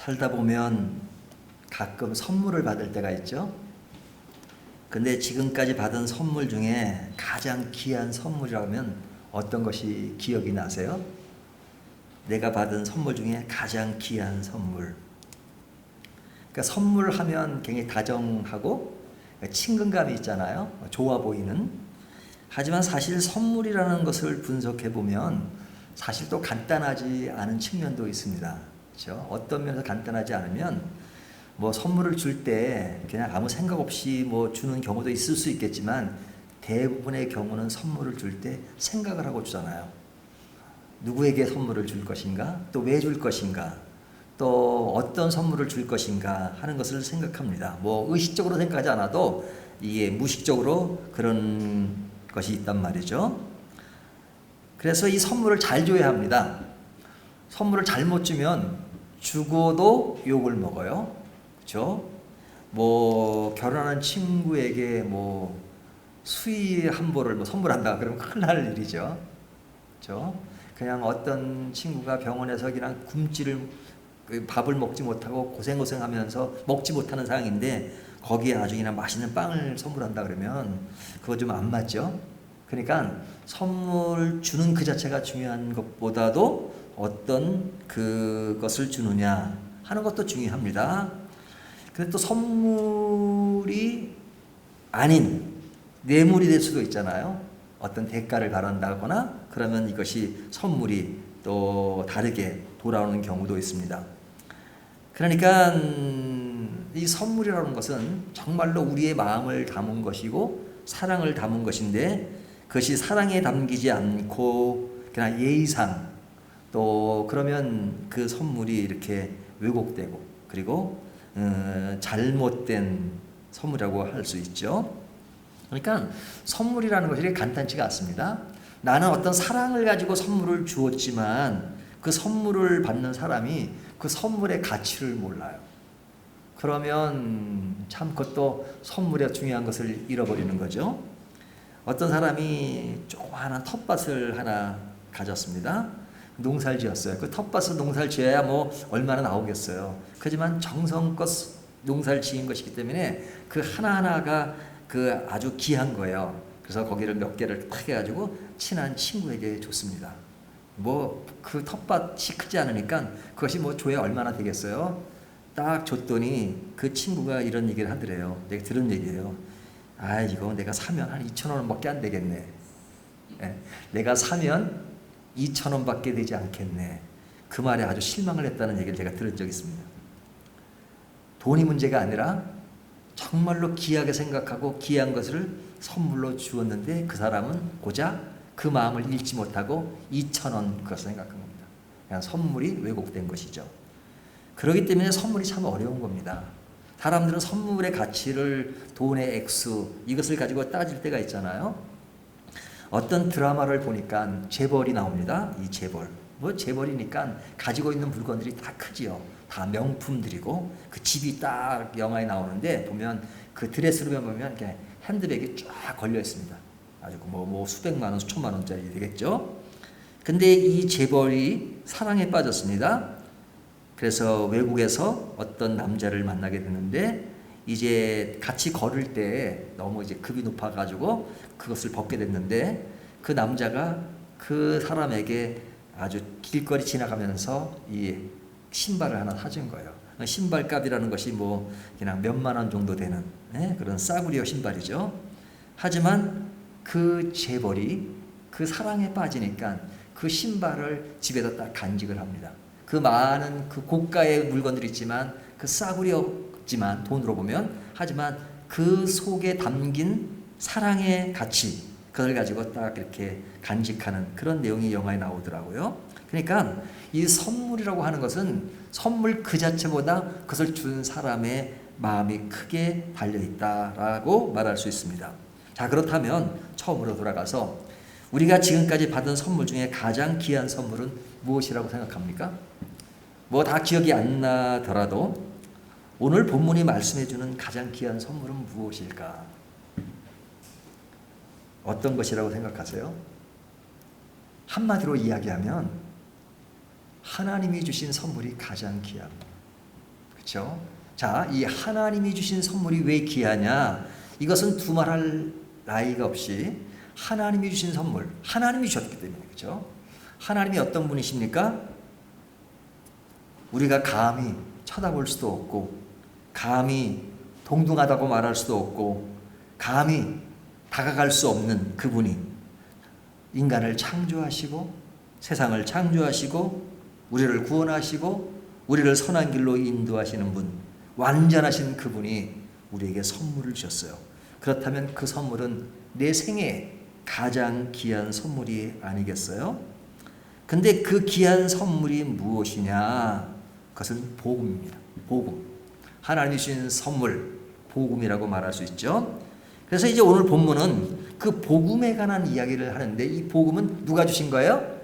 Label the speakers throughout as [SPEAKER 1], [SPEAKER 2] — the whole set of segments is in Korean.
[SPEAKER 1] 살다 보면 가끔 선물을 받을 때가 있죠. 근데 지금까지 받은 선물 중에 가장 귀한 선물이라면 어떤 것이 기억이 나세요? 내가 받은 선물 중에 가장 귀한 선물. 그러니까 선물하면 굉장히 다정하고 친근감이 있잖아요. 좋아 보이는. 하지만 사실 선물이라는 것을 분석해 보면 사실 또 간단하지 않은 측면도 있습니다. 그렇죠? 어떤 면에서 간단하지 않으면 뭐 선물을 줄 때 그냥 아무 생각 없이 뭐 주는 경우도 있을 수 있겠지만 대부분의 경우는 선물을 줄 때 생각을 하고 주잖아요. 누구에게 선물을 줄 것인가? 또 왜 줄 것인가? 또 어떤 선물을 줄 것인가 하는 것을 생각합니다. 뭐 의식적으로 생각하지 않아도 이게 무의식적으로 그런 것이 있단 말이죠. 그래서 이 선물을 잘 줘야 합니다. 선물을 잘못 주면 주고도 욕을 먹어요. 그렇죠? 뭐 결혼하는 친구에게 뭐 수의 한 보를 뭐 선물한다 그러면 큰일 날 일이죠. 그렇죠? 그냥 어떤 친구가 병원에서 그냥 굶지를 밥을 먹지 못하고 고생하면서 먹지 못하는 상황인데 거기에 아주 그냥 맛있는 빵을 선물한다 그러면 그거 좀 안 맞죠? 그러니까 선물 주는 그 자체가 중요한 것보다도 어떤 그것을 주느냐 하는 것도 중요합니다. 근데 또 선물이 아닌 뇌물이 될 수도 있잖아요. 어떤 대가를 바란다거나 그러면 이것이 선물이 또 다르게 돌아오는 경우도 있습니다. 그러니까 이 선물이라는 것은 정말로 우리의 마음을 담은 것이고 사랑을 담은 것인데 그것이 사랑에 담기지 않고 그냥 예의상 또 그러면 그 선물이 이렇게 왜곡되고 그리고 잘못된 선물이라고 할 수 있죠. 그러니까 선물이라는 것이 간단치가 않습니다. 나는 어떤 사랑을 가지고 선물을 주었지만 그 선물을 받는 사람이 그 선물의 가치를 몰라요. 그러면 참 그것도 선물의 중요한 것을 잃어버리는 거죠. 어떤 사람이 조그마한 텃밭을 하나 가졌습니다. 농사를 지었어요. 그 텃밭을 농사를 지어야 뭐 얼마나 나오겠어요. 하지만 정성껏 농사를 지은 것이기 때문에 그 하나하나가 그 아주 귀한 거예요. 그래서 거기를 몇 개를 탁 해가지고 친한 친구에게 줬습니다. 뭐 그 텃밭이 크지 않으니까 그것이 뭐 줘야 얼마나 되겠어요. 딱 줬더니 그 친구가 이런 얘기를 하더래요. 내가 들은 얘기예요. 아 이거 내가 사면 한 2,000원밖에 안 되겠네. 예, 내가 사면 2,000원밖에 되지 않겠네. 그 말에 아주 실망을 했다는 얘기를 제가 들은 적이 있습니다. 돈이 문제가 아니라 정말로 귀하게 생각하고 귀한 것을 선물로 주었는데 그 사람은 고작 그 마음을 잃지 못하고 2,000원 그것을 생각한 겁니다. 그냥 선물이 왜곡된 것이죠. 그렇기 때문에 선물이 참 어려운 겁니다. 사람들은 선물의 가치를 돈의 액수 이것을 가지고 따질 때가 있잖아요. 어떤 드라마를 보니까 재벌이 나옵니다. 이 재벌. 뭐 재벌이니까 가지고 있는 물건들이 다 크지요. 다 명품들이고 그 집이 딱 영화에 나오는데 보면 그 드레스룸에 보면 이렇게 핸드백이 쫙 걸려 있습니다. 아주 뭐 수백만 원, 수천만 원짜리 되겠죠. 근데 이 재벌이 사랑에 빠졌습니다. 그래서 외국에서 어떤 남자를 만나게 되는데 이제 같이 걸을 때 너무 이제 급이 높아가지고 그것을 벗게 됐는데 그 남자가 그 사람에게 아주 길거리 지나가면서 이 신발을 하나 사준 거예요. 신발값이라는 것이 뭐 그냥 몇만 원 정도 되는 그런 싸구려 신발이죠. 하지만 그 재벌이 그 사랑에 빠지니까 그 신발을 집에다 딱 간직을 합니다. 그 많은 그 고가의 물건들이 있지만 그 싸구려지만 돈으로 보면 하지만 그 속에 담긴 사랑의 가치 그걸 가지고 딱 이렇게 간직하는 그런 내용이 영화에 나오더라고요. 그러니까 이 선물이라고 하는 것은 선물 그 자체보다 그것을 준 사람의 마음이 크게 달려있다라고 말할 수 있습니다. 자 그렇다면 처음으로 돌아가서 우리가 지금까지 받은 선물 중에 가장 귀한 선물은 무엇이라고 생각합니까? 뭐 다 기억이 안 나더라도 오늘 본문이 말씀해주는 가장 귀한 선물은 무엇일까? 어떤 것이라고 생각하세요? 한마디로 이야기하면 하나님이 주신 선물이 가장 귀합니다. 그렇죠? 자, 이 하나님이 주신 선물이 왜 귀하냐? 이것은 두말할 나위가 없이 하나님이 주신 선물, 하나님이 주셨기 때문에. 그렇죠? 하나님이 어떤 분이십니까? 우리가 감히 쳐다볼 수도 없고, 감히 동등하다고 말할 수도 없고, 감히 다가갈 수 없는 그분이 인간을 창조하시고 세상을 창조하시고 우리를 구원하시고 우리를 선한 길로 인도하시는 분, 완전하신 그분이 우리에게 선물을 주셨어요. 그렇다면 그 선물은 내 생에 가장 귀한 선물이 아니겠어요? 근데 그 귀한 선물이 무엇이냐? 그것은 복음입니다. 복음. 하나님이 주신 선물, 복음이라고 말할 수 있죠. 그래서 이제 오늘 본문은 그 복음에 관한 이야기를 하는데, 이 복음은 누가 주신 거예요?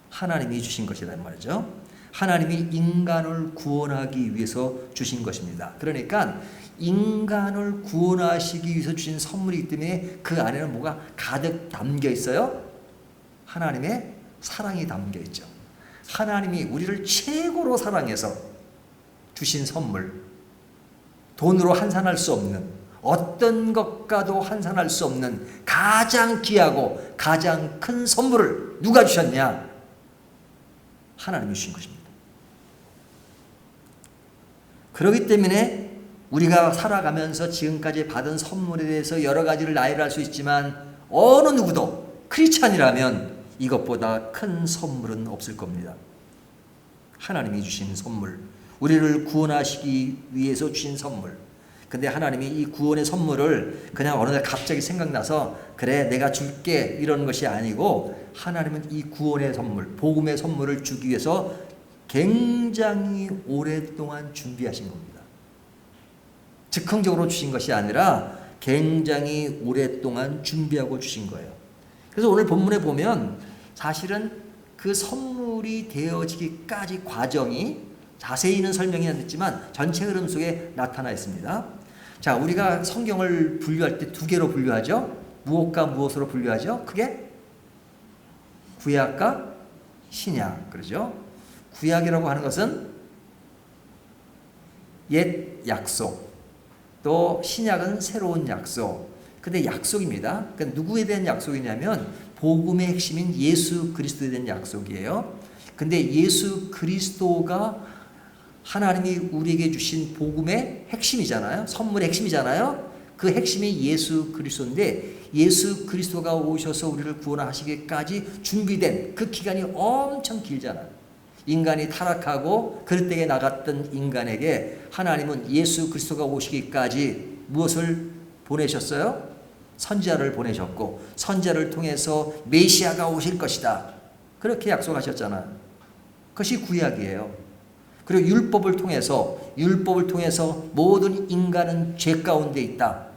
[SPEAKER 1] 하나님이 주신 것이란 말이죠. 하나님이 인간을 구원하기 위해서 주신 것입니다. 그러니까 인간을 구원하시기 위해서 주신 선물이기 때문에 그 안에는 뭐가 가득 담겨 있어요? 하나님의 사랑이 담겨 있죠. 하나님이 우리를 최고로 사랑해서 주신 선물, 돈으로 환산할 수 없는, 어떤 것과도 환산할 수 없는 가장 귀하고 가장 큰 선물을 누가 주셨냐? 하나님이 주신 것입니다. 그렇기 때문에 우리가 살아가면서 지금까지 받은 선물에 대해서 여러 가지를 나열할 수 있지만 어느 누구도 크리스찬이라면 이것보다 큰 선물은 없을 겁니다. 하나님이 주신 선물, 우리를 구원하시기 위해서 주신 선물. 근데 하나님이 이 구원의 선물을 그냥 어느 날 갑자기 생각나서 그래 내가 줄게 이런 것이 아니고, 하나님은 이 구원의 선물, 복음의 선물을 주기 위해서 굉장히 오랫동안 준비하신 겁니다. 즉흥적으로 주신 것이 아니라 굉장히 오랫동안 준비하고 주신 거예요. 그래서 오늘 본문에 보면 사실은 그 선물이 되어지기까지 과정이 자세히는 설명이 안 됐지만 전체 흐름 속에 나타나 있습니다. 자, 우리가 성경을 분류할 때 두 개로 분류하죠. 무엇과 무엇으로 분류하죠? 크게 구약과 신약, 그러죠. 구약이라고 하는 것은 옛 약속, 또 신약은 새로운 약속. 근데 약속입니다. 그러니까 누구에 대한 약속이냐면 복음의 핵심인 예수 그리스도에 대한 약속이에요. 근데 예수 그리스도가 하나님이 우리에게 주신 복음의 핵심이잖아요. 선물의 핵심이잖아요. 그 핵심이 예수 그리스도인데, 예수 그리스도가 오셔서 우리를 구원하시기까지 준비된 그 기간이 엄청 길잖아요. 인간이 타락하고 그릇되게 나갔던 인간에게 하나님은 예수 그리스도가 오시기까지 무엇을 보내셨어요? 선지자를 보내셨고, 선지자를 통해서 메시아가 오실 것이다, 그렇게 약속하셨잖아요. 그것이 구약이에요. 그리고 율법을 통해서 모든 인간은 죄 가운데 있다,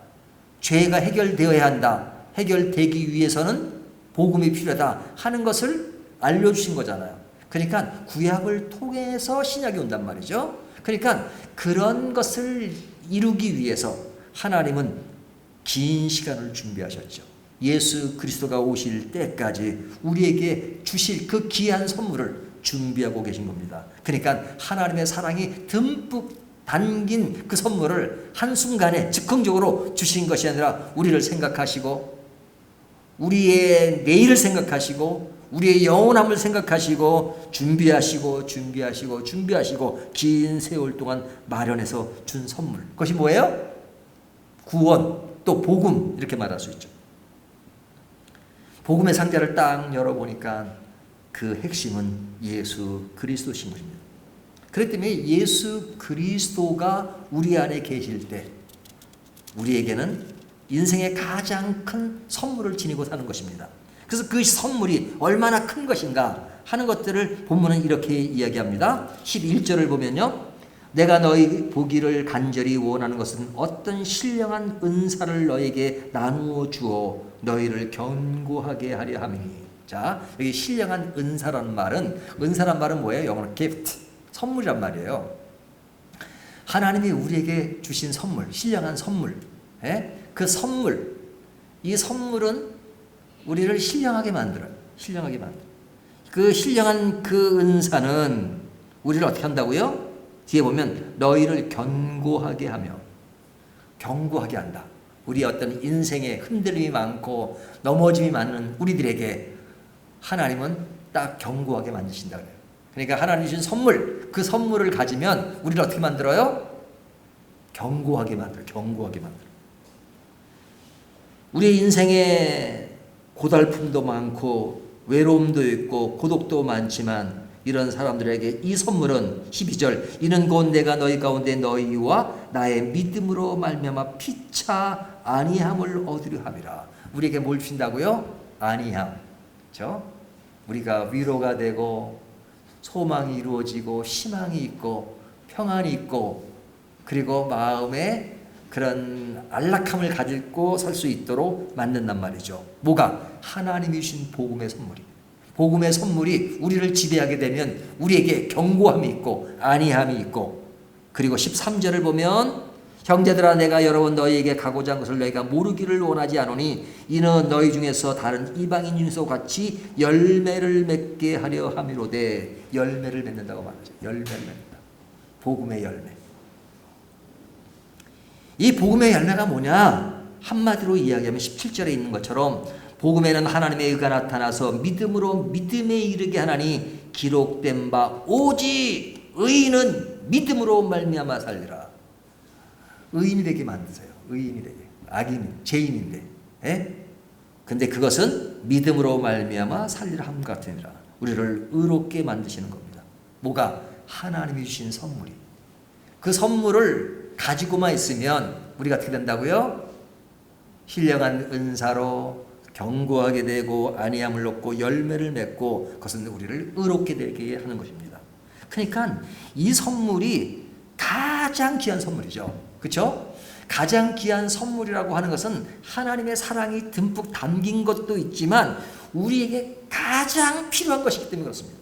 [SPEAKER 1] 죄가 해결되어야 한다, 해결되기 위해서는 복음이 필요하다 하는 것을 알려주신 거잖아요. 그러니까 구약을 통해서 신약이 온단 말이죠. 그러니까 그런 것을 이루기 위해서 하나님은 긴 시간을 준비하셨죠. 예수 그리스도가 오실 때까지 우리에게 주실 그 귀한 선물을 준비하고 계신 겁니다. 그러니까 하나님의 사랑이 듬뿍 담긴 그 선물을 한순간에 즉흥적으로 주신 것이 아니라 우리를 생각하시고 우리의 내일을 생각하시고 우리의 영원함을 생각하시고 준비하시고 긴 세월 동안 마련해서 준 선물. 그것이 뭐예요? 구원, 또 복음, 이렇게 말할 수 있죠. 복음의 상자를 딱 열어보니까 그 핵심은 예수 그리스도신 것입니다. 그렇기 때문에 예수 그리스도가 우리 안에 계실 때 우리에게는 인생의 가장 큰 선물을 지니고 사는 것입니다. 그래서 그 선물이 얼마나 큰 것인가 하는 것들을 본문은 이렇게 이야기합니다. 11절을 보면요, 내가 너희 보기를 간절히 원하는 것은 어떤 신령한 은사를 너에게 나누어 주어 너희를 견고하게 하려 함이니. 자, 여기 신령한 은사란 말은 뭐예요? 영어로 gift, 선물이란 말이에요. 하나님이 우리에게 주신 선물, 신령한 선물. 그 선물, 이 선물은 우리를 신령하게 만들어요. 그 신령한 그 은사는 우리를 어떻게 한다고요? 뒤에 보면 너희를 견고하게 하며, 견고하게 한다. 우리 어떤 인생에 흔들림이 많고 넘어짐이 많은 우리들에게 하나님은 딱 견고하게 만드신다 그래요. 그러니까 하나님 주신 선물, 그 선물을 가지면 우리를 어떻게 만들어요? 견고하게 만들어요. 견고하게 만들어요. 우리 인생에 고달픔도 많고 외로움도 있고 고독도 많지만 이런 사람들에게 이 선물은 12절 이는 곧 내가 너희 가운데 너희와 나의 믿음으로 말미암아 피차 안위함을 얻으려 함이라. 우리에게 뭘 주신다고요? 안위함. 그렇죠? 우리가 위로가 되고 소망이 이루어지고 희망이 있고 평안이 있고 그리고 마음에 그런 안락함을 가지고 설 수 있도록 만든단 말이죠. 뭐가? 하나님이 주신 복음의 선물이. 복음의 선물이 우리를 지배하게 되면 우리에게 견고함이 있고 안위함이 있고, 그리고 13절을 보면 형제들아 내가 여러 번 너희에게 가고자 한 것을 너희가 모르기를 원하지 않으니 이는 너희 중에서 다른 이방인 중에서 같이 열매를 맺게 하려 함이로되. 열매를 맺는다고 말하죠. 열매를 맺는다. 복음의 열매. 이 복음의 열매가 뭐냐? 한마디로 이야기하면 17절에 있는 것처럼 복음에는 하나님의 의가 나타나서 믿음으로 믿음에 이르게 하나니 기록된 바 오직 의인은 믿음으로 말미암아 살리라. 의인이 되게 만드세요. 의인이 되게. 악인, 죄인인데. 예? 근데 그것은 믿음으로 말미암아 살리라 함 같으니라. 우리를 의롭게 만드시는 겁니다. 뭐가? 하나님이 주신 선물이. 그 선물을 가지고만 있으면 우리가 어떻게 된다고요? 신령한 은사로 견고하게 되고 안위함을 얻고 열매를 맺고 그것은 우리를 의롭게 되게 하는 것입니다. 그러니까 이 선물이 가장 귀한 선물이죠. 그렇죠? 가장 귀한 선물이라고 하는 것은 하나님의 사랑이 듬뿍 담긴 것도 있지만 우리에게 가장 필요한 것이기 때문에 그렇습니다.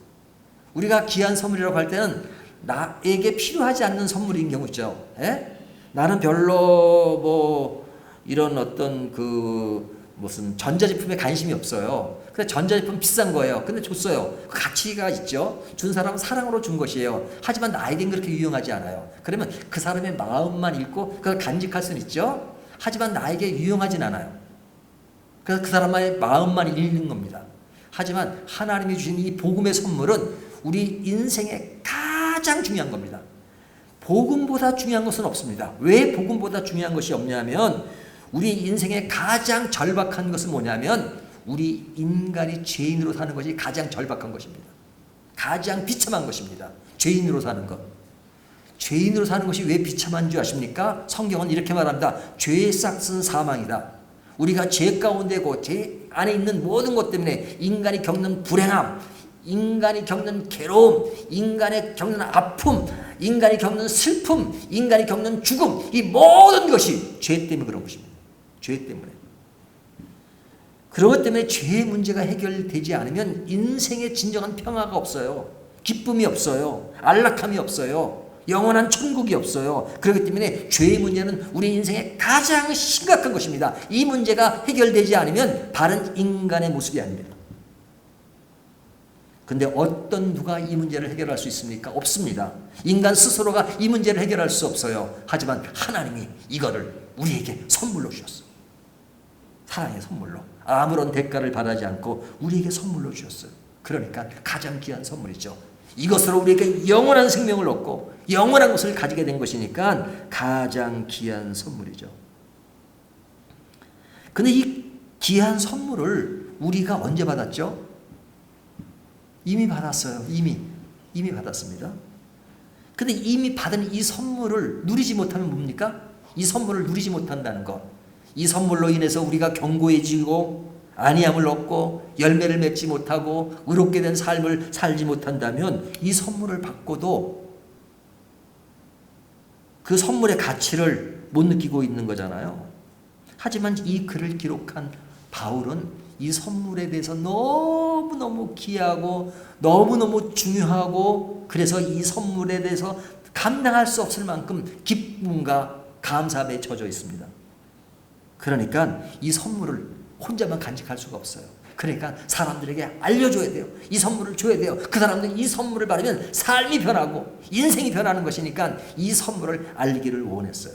[SPEAKER 1] 우리가 귀한 선물이라고 할 때는 나에게 필요하지 않는 선물인 경우 있죠. 예? 나는 별로 뭐 이런 어떤 그 무슨 전자제품에 관심이 없어요. 근데 전자제품 비싼 거예요. 근데 줬어요. 그 가치가 있죠. 준 사람은 사랑으로 준 것이에요. 하지만 나에겐 그렇게 유용하지 않아요. 그러면 그 사람의 마음만 읽고 그걸 간직할 수는 있죠. 하지만 나에게 유용하진 않아요. 그래서 그 사람의 마음만 읽는 겁니다. 하지만 하나님이 주신 이 복음의 선물은 우리 인생에 가장 중요한 겁니다. 복음보다 중요한 것은 없습니다. 왜 복음보다 중요한 것이 없냐면 우리 인생의 가장 절박한 것은 뭐냐면 우리 인간이 죄인으로 사는 것이 가장 절박한 것입니다. 가장 비참한 것입니다. 죄인으로 사는 것. 죄인으로 사는 것이 왜 비참한 줄 아십니까? 성경은 이렇게 말합니다. 죄의 싹은 사망이다. 우리가 죄 가운데고 죄 안에 있는 모든 것 때문에 인간이 겪는 불행함, 인간이 겪는 괴로움, 인간이 겪는 아픔, 인간이 겪는 슬픔, 인간이 겪는 죽음, 이 모든 것이 죄 때문에 그런 것입니다. 죄 때문에. 그런 것 때문에 죄의 문제가 해결되지 않으면 인생에 진정한 평화가 없어요. 기쁨이 없어요. 안락함이 없어요. 영원한 천국이 없어요. 그렇기 때문에 죄의 문제는 우리 인생의 가장 심각한 것입니다. 이 문제가 해결되지 않으면 바른 인간의 모습이 아닙니다. 근데 어떤 누가 이 문제를 해결할 수 있습니까? 없습니다. 인간 스스로가 이 문제를 해결할 수 없어요. 하지만 하나님이 이거를 우리에게 선물로 주셨어요. 사랑의 선물로. 아무런 대가를 바라지 않고 우리에게 선물로 주셨어요. 그러니까 가장 귀한 선물이죠. 이것으로 우리에게 영원한 생명을 얻고 영원한 것을 가지게 된 것이니까 가장 귀한 선물이죠. 근데 이 귀한 선물을 우리가 언제 받았죠? 이미 받았어요. 이미 받았습니다. 근데 이미 받은 이 선물을 누리지 못하면 뭡니까? 이 선물을 누리지 못한다는 것. 이 선물로 인해서 우리가 견고해지고 안위함을 얻고 열매를 맺지 못하고 의롭게 된 삶을 살지 못한다면 이 선물을 받고도 그 선물의 가치를 못 느끼고 있는 거잖아요. 하지만 이 글을 기록한 바울은 이 선물에 대해서 너무너무 귀하고 너무너무 중요하고 그래서 이 선물에 대해서 감당할 수 없을 만큼 기쁨과 감사함에 젖어 있습니다. 그러니까 이 선물을 혼자만 간직할 수가 없어요. 그러니까 사람들에게 알려줘야 돼요. 이 선물을 줘야 돼요. 그 사람들이 이 선물을 받으면 삶이 변하고 인생이 변하는 것이니까 이 선물을 알리기를 원했어요.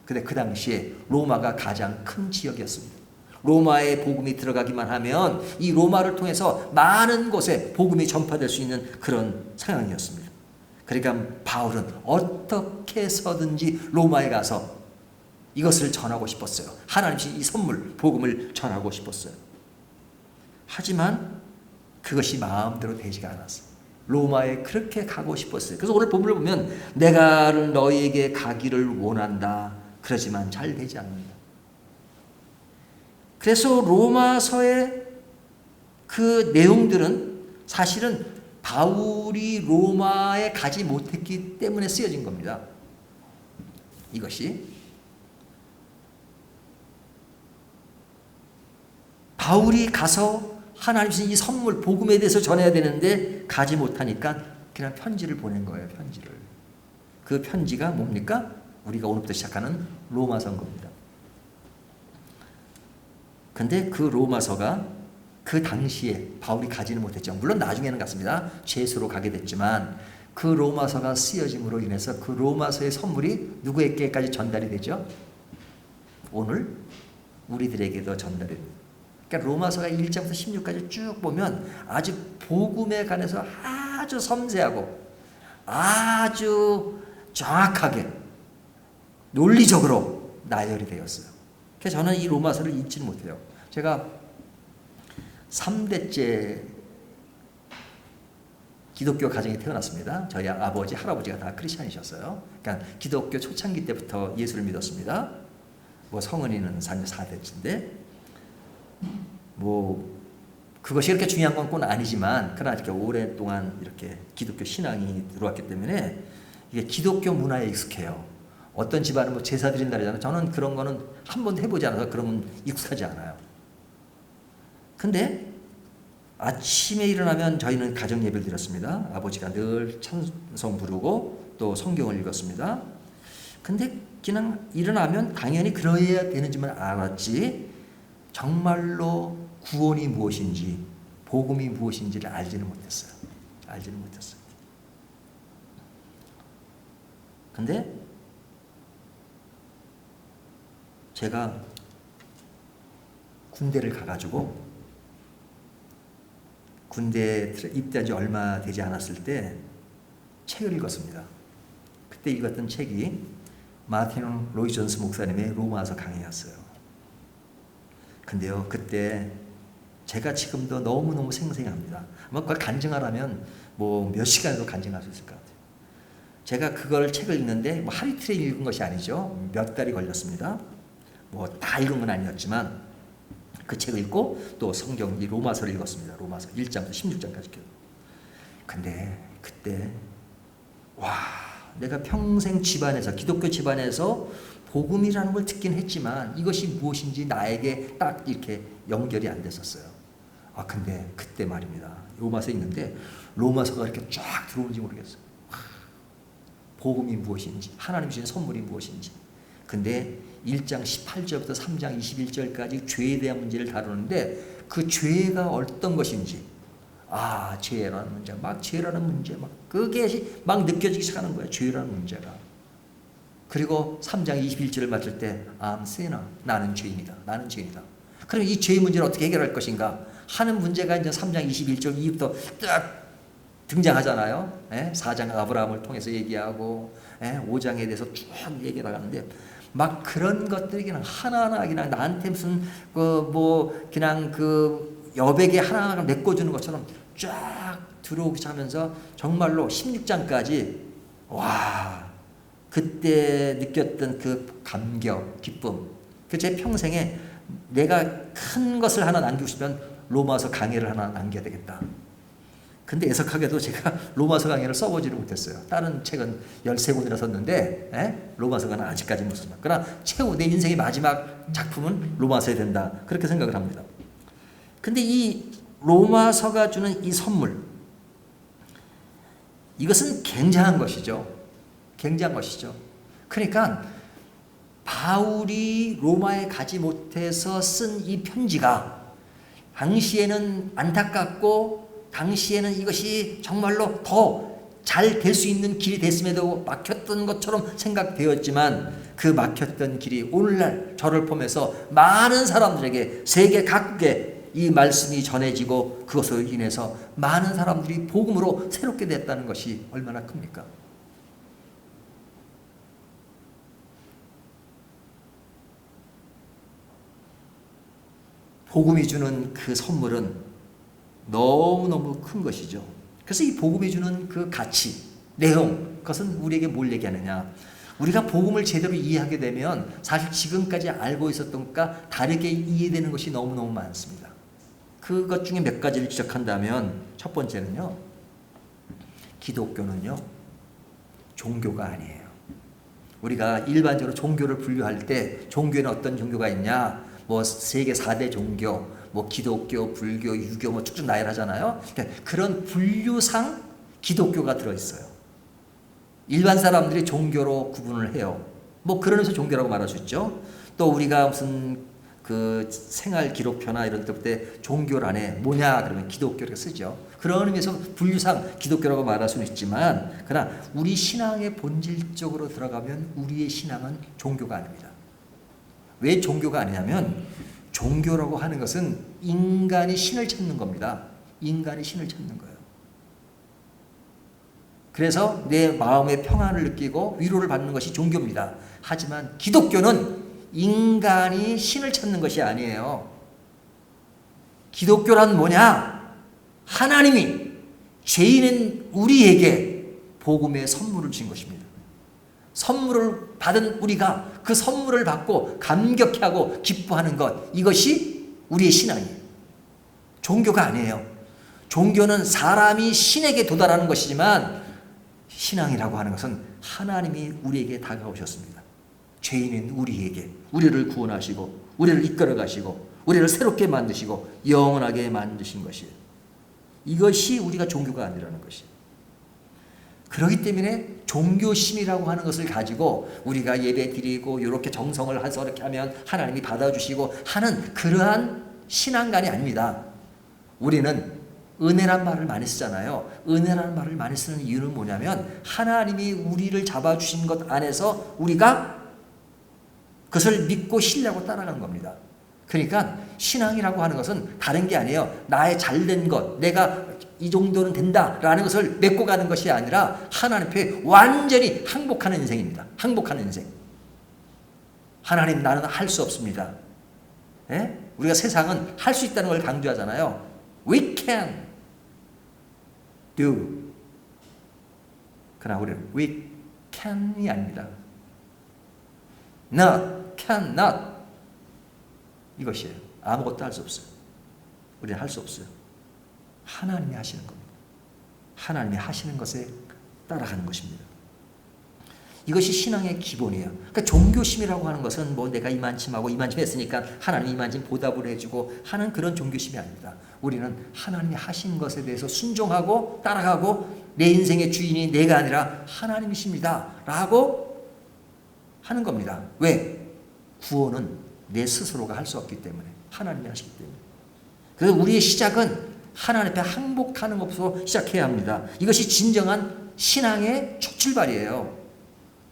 [SPEAKER 1] 근데 그 당시에 로마가 가장 큰 지역이었습니다. 로마에 복음이 들어가기만 하면 이 로마를 통해서 많은 곳에 복음이 전파될 수 있는 그런 상황이었습니다. 그러니까 바울은 어떻게 해서든지 로마에 가서 이것을 전하고 싶었어요. 하나님이 이 선물, 복음을 전하고 싶었어요. 하지만 그것이 마음대로 되지가 않았어요. 로마에 그렇게 가고 싶었어요. 그래서 오늘 본문을 보면 내가 너희에게 가기를 원한다. 그러지만 잘 되지 않는다. 그래서 로마서의 그 내용들은 사실은 바울이 로마에 가지 못했기 때문에 쓰여진 겁니다. 이것이 바울이 가서 하나님 주신 이 선물 복음에 대해서 전해야 되는데 가지 못하니까 그냥 편지를 보낸 거예요. 편지를. 그 편지가 뭡니까? 우리가 오늘부터 시작하는 로마서인 겁니다. 근데 그 로마서가 그 당시에 바울이 가지는 못했죠. 물론 나중에는 갔습니다. 죄수로 가게 됐지만 그 로마서가 쓰여짐으로 인해서 그 로마서의 선물이 누구에게까지 전달이 되죠? 오늘 우리들에게도 전달이 됩니다. 그러니까 로마서가 1장부터 16까지 쭉 보면 아주 복음에 관해서 아주 섬세하고 아주 정확하게 논리적으로 나열이 되었어요. 그래서 저는 이 로마서를 읽지는 못해요. 제가 3대째 기독교 가정에 태어났습니다. 저희 아버지, 할아버지가 다 크리스찬이셨어요. 그러니까 기독교 초창기 때부터 예수를 믿었습니다. 뭐 성은이는 4대째인데 뭐 그것이 그렇게 중요한 건 꼭 아니지만 그러나 이렇게 오랫동안 이렇게 기독교 신앙이 들어왔기 때문에 이게 기독교 문화에 익숙해요. 어떤 집안은 뭐 제사 드린다 그러잖아요. 저는 그런 거는 한 번도 해보지 않아서 그러면 익숙하지 않아요. 근데 아침에 일어나면 저희는 가정 예배를 드렸습니다. 아버지가 늘 찬송 부르고 또 성경을 읽었습니다. 근데 그냥 일어나면 당연히 그러해야 되는지만 알았지 정말로 구원이 무엇인지 복음이 무엇인지를 알지는 못했어요. 알지는 못했어요. 근데 제가 군대를 가가지고 군대에 입대한 지 얼마 되지 않았을 때 책을 읽었습니다. 그때 읽었던 책이 마틴 로이 존스 목사님의 로마서 강해였어요. 근데요, 그때 제가 지금도 너무너무 생생합니다. 아마 그걸 간증하라면 뭐 몇 시간도 간증할 수 있을 것 같아요. 제가 그걸 책을 읽는데 뭐 하루 이틀에 읽은 것이 아니죠. 몇 달이 걸렸습니다. 뭐 다 읽은 건 아니었지만 그 책을 읽고 또 성경 이 로마서를 읽었습니다. 로마서 1장부터 16장까지. 근데 그때 와, 내가 평생 집안에서 기독교 집안에서 복음이라는 걸 듣긴 했지만 이것이 무엇인지 나에게 딱 이렇게 연결이 안 됐었어요. 아, 근데 그때 말입니다. 로마서 읽는데 로마서가 이렇게 쫙 들어오는지 모르겠어요. 복음이 무엇인지, 하나님 주신 선물이 무엇인지. 근데 1장 18절부터 3장 21절까지 죄에 대한 문제를 다루는데 그 죄가 어떤 것인지, 아, 죄라는 문제, 막 죄라는 문제, 막 그게 막 느껴지기 시작하는 거예요. 죄라는 문제가. 그리고 3장 21절을 맞을 때 I'm sinner, 나는 죄인이다. 나는 죄인이다. 그럼 이 죄의 문제를 어떻게 해결할 것인가 하는 문제가 이제 3장 21절 이후부터 딱 등장하잖아요. 4장 아브라함을 통해서 얘기하고 5장에 대해서 쭉 얘기를 하는데 막 그런 것들이 그냥 하나하나 그냥 나한테 무슨 그냥 그 여백에 하나하나 메꿔주는 것처럼 쫙 들어오기 시작하면서 정말로 16장까지 와, 그때 느꼈던 그 감격, 기쁨, 그 제 평생에 내가 큰 것을 하나 남기고 싶으면 로마서 강해를 하나 남겨야 되겠다. 근데 애석하게도 제가 로마서 강해를 써보지를 못했어요. 다른 책은 13권이나 썼는데 로마서가 아직까지 못 썼나. 그러나 최후 내 인생의 마지막 작품은 로마서야 된다. 그렇게 생각을 합니다. 근데 이 로마서가 주는 이 선물, 이것은 굉장한 것이죠. 굉장한 것이죠. 그러니까 바울이 로마에 가지 못해서 쓴 이 편지가 당시에는 안타깝고 당시에는 이것이 정말로 더 잘 될 수 있는 길이 됐음에도 막혔던 것처럼 생각되었지만 그 막혔던 길이 오늘날 저를 포함해서 많은 사람들에게 세계 각국에 이 말씀이 전해지고 그것으로 인해서 많은 사람들이 복음으로 새롭게 됐다는 것이 얼마나 큽니까? 복음이 주는 그 선물은 너무너무 큰 것이죠. 그래서 이 복음이 주는 그 가치, 내용, 그것은 우리에게 뭘 얘기하느냐. 우리가 복음을 제대로 이해하게 되면 사실 지금까지 알고 있었던 것과 다르게 이해되는 것이 너무너무 많습니다. 그것 중에 몇 가지를 지적한다면 첫 번째는요. 기독교는요. 종교가 아니에요. 우리가 일반적으로 종교를 분류할 때 종교에는 어떤 종교가 있냐. 뭐 세계 4대 종교, 뭐 기독교, 불교, 유교 뭐 쭉쭉 나열하잖아요. 그러니까 그런 분류상 기독교가 들어있어요. 일반 사람들이 종교로 구분을 해요. 뭐 그러면서 종교라고 말할 수 있죠. 또 우리가 무슨 그 생활 기록표나 이런 때 종교 안에 뭐냐 그러면 기독교를 쓰죠. 그런 의미에서 분류상 기독교라고 말할 수는 있지만 그러나 우리 신앙의 본질적으로 들어가면 우리의 신앙은 종교가 아닙니다. 왜 종교가 아니냐면 종교라고 하는 것은 인간이 신을 찾는 겁니다. 인간이 신을 찾는 거예요. 그래서 내 마음의 평안을 느끼고 위로를 받는 것이 종교입니다. 하지만 기독교는 인간이 신을 찾는 것이 아니에요. 기독교란 뭐냐? 하나님이 죄인인 우리에게 복음의 선물을 주신 것입니다. 선물을 받은 우리가 그 선물을 받고 감격해하고 기뻐하는 것, 이것이 우리의 신앙이에요. 종교가 아니에요. 종교는 사람이 신에게 도달하는 것이지만 신앙이라고 하는 것은 하나님이 우리에게 다가오셨습니다. 죄인인 우리에게 우리를 구원하시고 우리를 이끌어 가시고 우리를 새롭게 만드시고 영원하게 만드신 것이에요. 이것이 우리가 종교가 아니라는 것이에요. 그렇기 때문에 종교심이라고 하는 것을 가지고 우리가 예배 드리고 이렇게 정성을 해서 이렇게 하면 하나님이 받아주시고 하는 그러한 신앙관이 아닙니다. 우리는 은혜란 말을 많이 쓰잖아요. 은혜라는 말을 많이 쓰는 이유는 뭐냐면 하나님이 우리를 잡아주신 것 안에서 우리가 그것을 믿고 신뢰하고 따라가는 겁니다. 그러니까 신앙이라고 하는 것은 다른 게 아니에요. 나의 잘된 것, 내가 이 정도는 된다라는 것을 맺고 가는 것이 아니라 하나님 앞에 완전히 항복하는 인생입니다. 항복하는 인생. 하나님 나는 할 수 없습니다. 예? 우리가 세상은 할 수 있다는 걸 강조하잖아요. We can do. 그러나 우리는 we can이 아닙니다. Not, cannot. 이것이에요. 아무것도 할 수 없어요. 우리는 할 수 없어요. 하나님이 하시는 겁니다. 하나님이 하시는 것에 따라가는 것입니다. 이것이 신앙의 기본이에요. 그러니까 종교심이라고 하는 것은 뭐 내가 이만침하고 이만침 했으니까 하나님이 이만침 보답을 해주고 하는 그런 종교심이 아닙니다. 우리는 하나님이 하신 것에 대해서 순종하고 따라가고 내 인생의 주인이 내가 아니라 하나님이십니다 라고 하는 겁니다. 왜? 구원은 내 스스로가 할 수 없기 때문에 하나님이 하시기 때문에. 그래서 우리의 시작은 하나님 앞에 항복하는 것으로 시작해야 합니다. 이것이 진정한 신앙의 첫 출발이에요.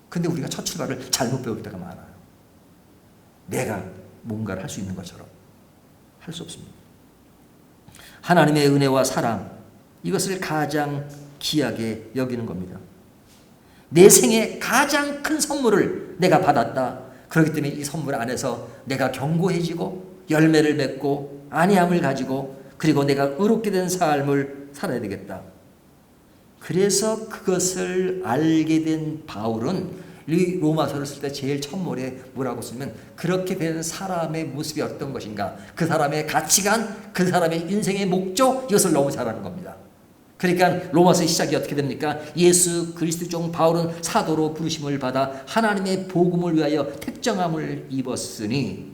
[SPEAKER 1] 근데 우리가 첫 출발을 잘못 배울 때가 많아요. 내가 뭔가를 할 수 있는 것처럼 할 수 없습니다. 하나님의 은혜와 사랑, 이것을 가장 귀하게 여기는 겁니다. 내 생에 가장 큰 선물을 내가 받았다. 그렇기 때문에 이 선물 안에서 내가 견고해지고 열매를 맺고 안위함을 가지고 그리고 내가 의롭게 된 삶을 살아야 되겠다. 그래서 그것을 알게 된 바울은 이 로마서를 쓸 때 제일 첫머리에 뭐라고 쓰면 그렇게 된 사람의 모습이 어떤 것인가, 그 사람의 가치관, 그 사람의 인생의 목적, 이것을 너무 잘 아는 겁니다. 그러니까 로마서의 시작이 어떻게 됩니까? 예수 그리스도 종 바울은 사도로 부르심을 받아 하나님의 복음을 위하여 택정함을 입었으니,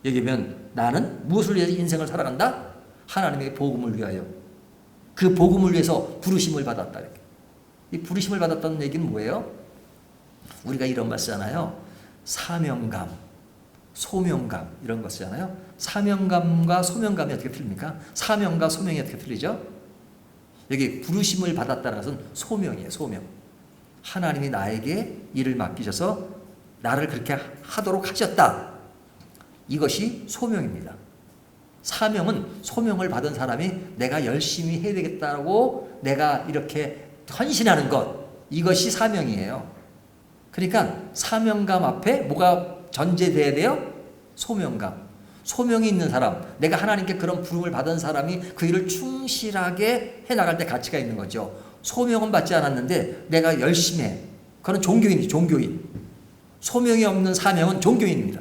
[SPEAKER 1] 여기면 나는 무엇을 위해서 인생을 살아간다? 하나님의 복음을 위하여. 그 복음을 위해서 부르심을 받았다. 이렇게. 이 부르심을 받았다는 얘기는 뭐예요? 우리가 이런 말 쓰잖아요. 사명감, 소명감 이런 거 쓰잖아요. 사명감과 소명감이 어떻게 틀립니까? 사명과 소명이 어떻게 틀리죠? 여기 부르심을 받았다는 것은 소명이에요. 소명. 하나님이 나에게 일을 맡기셔서 나를 그렇게 하도록 하셨다. 이것이 소명입니다. 사명은 소명을 받은 사람이 내가 열심히 해야 되겠다고 내가 이렇게 헌신하는 것, 이것이 사명이에요. 그러니까 사명감 앞에 뭐가 전제돼야 돼요? 소명감. 소명이 있는 사람, 내가 하나님께 그런 부름을 받은 사람이 그 일을 충실하게 해나갈 때 가치가 있는 거죠. 소명은 받지 않았는데 내가 열심히 해. 그건 종교인이죠. 종교인. 소명이 없는 사명은 종교인입니다.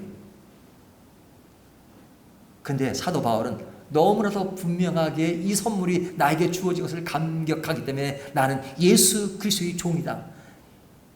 [SPEAKER 1] 근데 사도 바울은 너무나도 분명하게 이 선물이 나에게 주어진 것을 감격하기 때문에 나는 예수 그리스도의 종이다.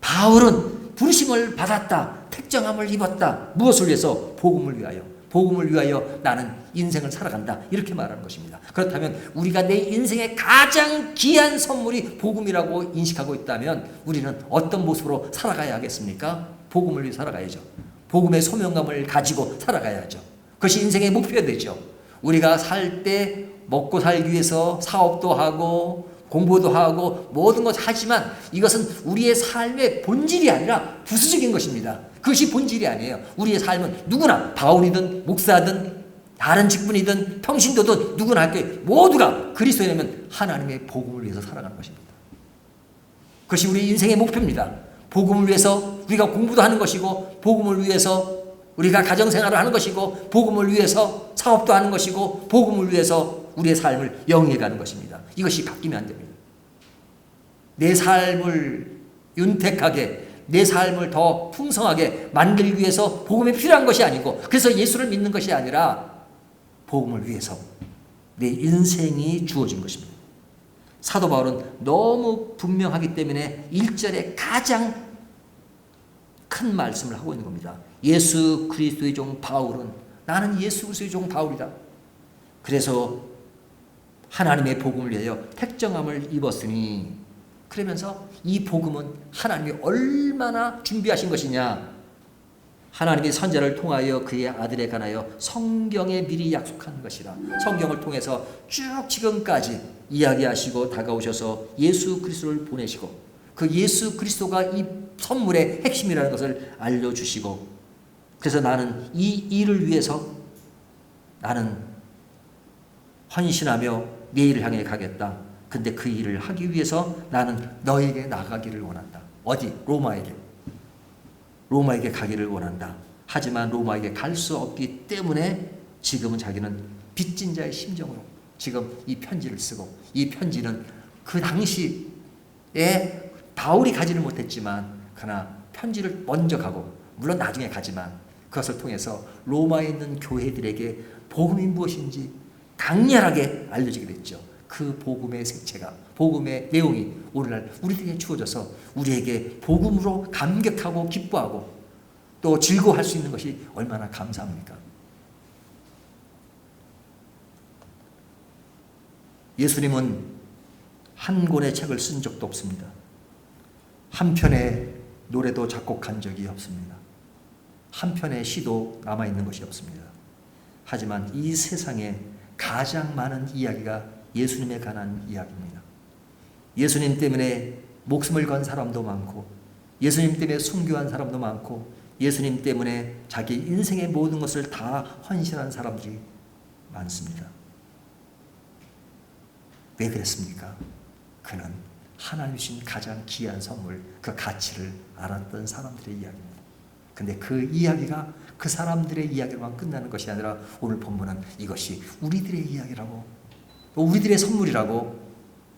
[SPEAKER 1] 바울은 부르심을 받았다. 택정함을 입었다. 무엇을 위해서? 복음을 위하여. 복음을 위하여 나는 인생을 살아간다. 이렇게 말하는 것입니다. 그렇다면 우리가 내 인생의 가장 귀한 선물이 복음이라고 인식하고 있다면 우리는 어떤 모습으로 살아가야 하겠습니까? 복음을 위해 살아가야죠. 복음의 소명감을 가지고 살아가야죠. 그것이 인생의 목표가 되죠. 우리가 살 때 먹고 살기 위해서 사업도 하고 공부도 하고 모든 것 하지만 이것은 우리의 삶의 본질이 아니라 부수적인 것입니다. 그것이 본질이 아니에요. 우리의 삶은 누구나 바울이든 목사든 다른 직분이든 평신도든 누구나 할 거예요. 모두가 그리스도인이면 하나님의 복음을 위해서 살아가는 것입니다. 그것이 우리 인생의 목표입니다. 복음을 위해서 우리가 공부도 하는 것이고 복음을 위해서 우리가 가정생활을 하는 것이고 복음을 위해서 사업도 하는 것이고 복음을 위해서 우리의 삶을 영위해가는 것입니다. 이것이 바뀌면 안 됩니다. 내 삶을 윤택하게 내 삶을 더 풍성하게 만들기 위해서 복음이 필요한 것이 아니고 그래서 예수를 믿는 것이 아니라 복음을 위해서 내 인생이 주어진 것입니다. 사도 바울은 너무 분명하기 때문에 1절에 가장 큰 말씀을 하고 있는 겁니다. 예수 그리스도의 종 바울은 나는 예수 그리스도의 종 바울이다. 그래서 하나님의 복음을 위하여 택정함을 입었으니 그러면서 이 복음은 하나님이 얼마나 준비하신 것이냐. 하나님이 선자를 통하여 그의 아들에 관하여 성경에 미리 약속한 것이라. 성경을 통해서 쭉 지금까지 이야기하시고 다가오셔서 예수 그리스도를 보내시고 그 예수 그리스도가 이 선물의 핵심이라는 것을 알려주시고 그래서 나는 이 일을 위해서 나는 헌신하며 내 일을 향해 가겠다. 근데 그 일을 하기 위해서 나는 너에게 나가기를 원한다. 어디? 로마에게 가기를 원한다. 하지만 로마에게 갈 수 없기 때문에 지금은 자기는 빚진 자의 심정으로 지금 이 편지를 쓰고 이 편지는 그 당시에 바울이 가지를 못했지만 그러나 편지를 먼저 가고 물론 나중에 가지만 그것을 통해서 로마에 있는 교회들에게 복음이 무엇인지 강렬하게 알려지게 됐죠. 그 복음의 색채가 복음의 내용이 오늘날 우리에게 주어져서 우리에게 복음으로 감격하고 기뻐하고 또 즐거워할 수 있는 것이 얼마나 감사합니까? 예수님은 한 권의 책을 쓴 적도 없습니다. 한 편의 노래도 작곡한 적이 없습니다. 한 편의 시도 남아있는 것이 없습니다. 하지만 이 세상에 가장 많은 이야기가 예수님에 관한 이야기입니다. 예수님 때문에 목숨을 건 사람도 많고 예수님 때문에 순교한 사람도 많고 예수님 때문에 자기 인생의 모든 것을 다 헌신한 사람들이 많습니다. 왜 그랬습니까? 그는 하나님 주신 가장 귀한 선물, 그 가치를 알았던 사람들의 이야기입니다. 근데 그 이야기가 그 사람들의 이야기로만 끝나는 것이 아니라 오늘 본문은 이것이 우리들의 이야기라고 또 우리들의 선물이라고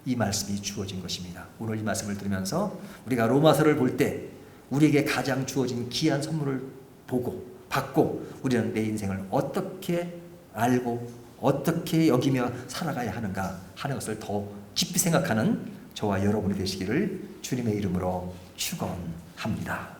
[SPEAKER 1] 이 말씀이 주어진 것입니다. 오늘 이 말씀을 들으면서 우리가 로마서를 볼 때 우리에게 가장 주어진 귀한 선물을 보고 받고 우리는 내 인생을 어떻게 알고 어떻게 여기며 살아가야 하는가 하는 것을 더 깊이 생각하는 저와 여러분이 되시기를 주님의 이름으로 축원합니다.